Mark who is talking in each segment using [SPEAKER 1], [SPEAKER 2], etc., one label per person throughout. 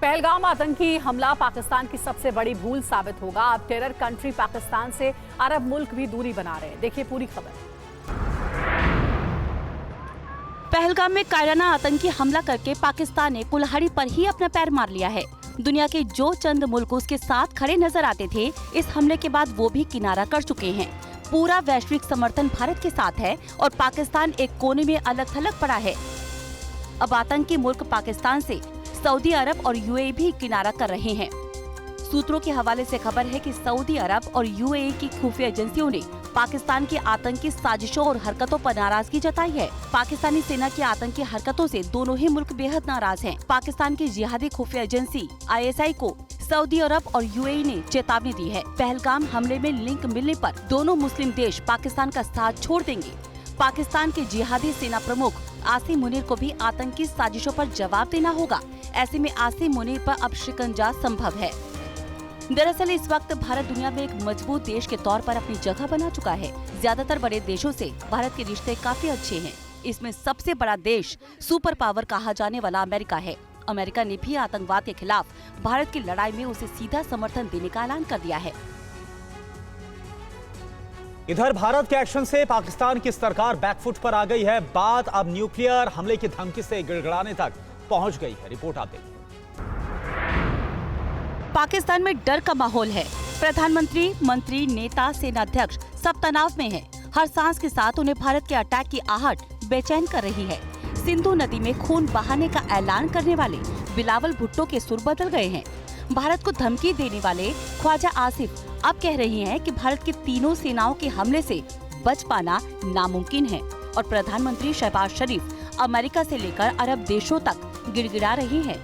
[SPEAKER 1] पहलगाम आतंकी हमला पाकिस्तान की सबसे बड़ी भूल साबित होगा। अब टेरर कंट्री पाकिस्तान से अरब मुल्क भी दूरी बना रहे हैं। देखिए पूरी खबर।
[SPEAKER 2] पहलगाम में कायराना आतंकी हमला करके पाकिस्तान ने कुल्हाड़ी पर ही अपना पैर मार लिया है। दुनिया के जो चंद मुल्क उसके साथ खड़े नजर आते थे, इस हमले के बाद वो भी किनारा कर चुके हैं। पूरा वैश्विक समर्थन भारत के साथ है और पाकिस्तान एक कोने में अलग थलग पड़ा है। अब आतंकी मुल्क पाकिस्तान से सऊदी अरब और यूएई भी किनारा कर रहे हैं। सूत्रों के हवाले से खबर है कि सऊदी अरब और यूएई की खुफिया एजेंसियों ने पाकिस्तान की आतंकी साजिशों और हरकतों पर नाराजगी जताई है। पाकिस्तानी सेना की आतंकी हरकतों से दोनों ही मुल्क बेहद नाराज हैं। पाकिस्तान की जिहादी खुफिया एजेंसी ISI को सऊदी अरब और यूएई ने चेतावनी दी है। पहलगाम हमले में लिंक मिलने पर दोनों मुस्लिम देश पाकिस्तान का साथ छोड़ देंगे। पाकिस्तान के जिहादी सेना प्रमुख आसिम मुनीर को भी आतंकी साजिशों पर जवाब देना होगा। ऐसे में आसिम मुनीर पर अब शिकंजा संभव है। दरअसल इस वक्त भारत दुनिया में एक मजबूत देश के तौर पर अपनी जगह बना चुका है। ज्यादातर बड़े देशों से भारत के रिश्ते काफी अच्छे हैं। इसमें सबसे बड़ा देश सुपर पावर कहा जाने वाला अमेरिका है। अमेरिका ने भी आतंकवाद के खिलाफ भारत की लड़ाई में उसे सीधा समर्थन देने का ऐलान कर दिया है।
[SPEAKER 3] इधर भारत के एक्शन से पाकिस्तान की सरकार बैकफुट पर आ गई है। बात अब न्यूक्लियर हमले की धमकी से गिड़गिड़ाने तक पहुंच गई है। रिपोर्ट आप देखिए।
[SPEAKER 2] पाकिस्तान में डर का माहौल है। प्रधानमंत्री, मंत्री, नेता, सेनाध्यक्ष सब तनाव में हैं। हर सांस के साथ उन्हें भारत के अटैक की आहट बेचैन कर रही है। सिंधु नदी में खून बहाने का ऐलान करने वाले बिलावल भुट्टो के सुर बदल गए हैं। भारत को धमकी देने वाले ख्वाजा आसिफ अब कह रही हैं कि भारत की तीनों सेनाओं के हमले से बच पाना नामुमकिन है। और प्रधानमंत्री शहबाज शरीफ अमेरिका से लेकर अरब देशों तक गिड़गिड़ा रही हैं।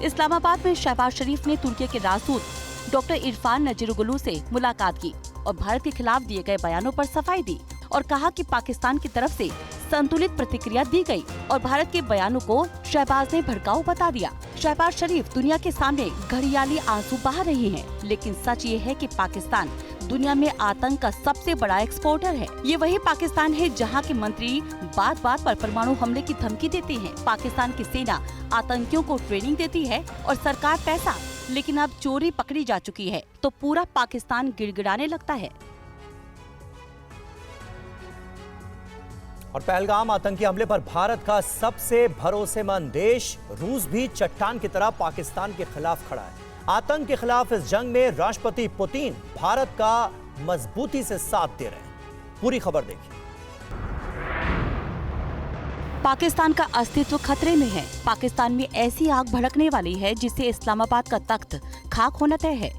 [SPEAKER 2] इस्लामाबाद में शहबाज शरीफ ने तुर्की के राजदूत डॉक्टर इरफान नजीरुगुलू से मुलाकात की और भारत के खिलाफ दिए गए बयानों पर सफाई दी और कहा कि पाकिस्तान की तरफ से संतुलित प्रतिक्रिया दी गई और भारत के बयानों को शहबाज ने भड़काऊ बता दिया। शहबाज शरीफ दुनिया के सामने घड़ियाली आंसू बहा रही हैं, लेकिन सच ये है कि पाकिस्तान दुनिया में आतंक का सबसे बड़ा एक्सपोर्टर है। ये वही पाकिस्तान है जहां के मंत्री बात बात पर परमाणु हमले की धमकी देते हैं। पाकिस्तान की सेना आतंकियों को ट्रेनिंग देती है और सरकार पैसा, लेकिन अब चोरी पकड़ी जा चुकी है तो पूरा पाकिस्तान गिड़गिड़ाने लगता है।
[SPEAKER 3] और पहलगाम आतंकी हमले पर भारत का सबसे भरोसेमंद देश रूस भी चट्टान की तरह पाकिस्तान के खिलाफ खड़ा है। आतंक के खिलाफ इस जंग में राष्ट्रपति पुतिन भारत का मजबूती से साथ दे रहे हैं। पूरी खबर देखिए।
[SPEAKER 2] पाकिस्तान का अस्तित्व खतरे में है। पाकिस्तान में ऐसी आग भड़कने वाली है जिससे इस्लामाबाद का तख्त खाक होना तय है।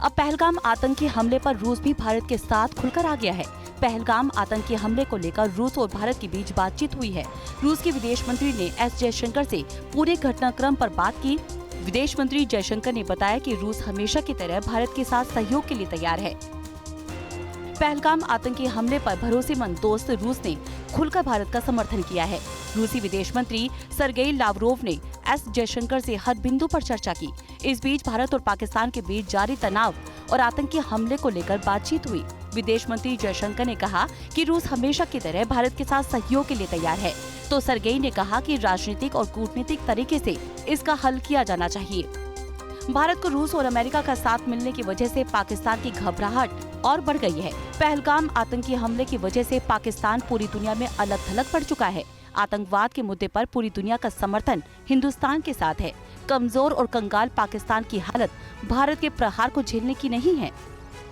[SPEAKER 2] अब पहलगाम आतंकी हमले पर रूस भी भारत के साथ खुलकर आ गया है। पहलगाम आतंकी हमले को लेकर रूस और भारत के बीच बातचीत हुई है। रूस के विदेश मंत्री ने S जयशंकर से पूरे घटनाक्रम पर बात की। विदेश मंत्री जयशंकर ने बताया कि रूस हमेशा की तरह भारत के साथ सहयोग के लिए तैयार है। पहलगाम आतंकी हमले पर भरोसेमंद दोस्त रूस ने खुलकर भारत का समर्थन किया है। रूसी विदेश मंत्री सरगेई लावरोव ने S जयशंकर से हर बिंदु पर चर्चा की। इस बीच भारत और पाकिस्तान के बीच जारी तनाव और आतंकी हमले को लेकर बातचीत हुई। विदेश मंत्री जयशंकर ने कहा कि रूस हमेशा की तरह भारत के साथ सहयोग के लिए तैयार है, तो सरगेई ने कहा कि राजनीतिक और कूटनीतिक तरीके से इसका हल किया जाना चाहिए। भारत को रूस और अमेरिका का साथ मिलने की वजह से पाकिस्तान की घबराहट और बढ़ गई है। पहलगाम आतंकी हमले की वजह से पाकिस्तान पूरी दुनिया में अलग थलग पड़ चुका है। आतंकवाद के मुद्दे पर पूरी दुनिया का समर्थन हिंदुस्तान के साथ है। कमजोर और कंगाल पाकिस्तान की हालत भारत के प्रहार को झेलने की नहीं है।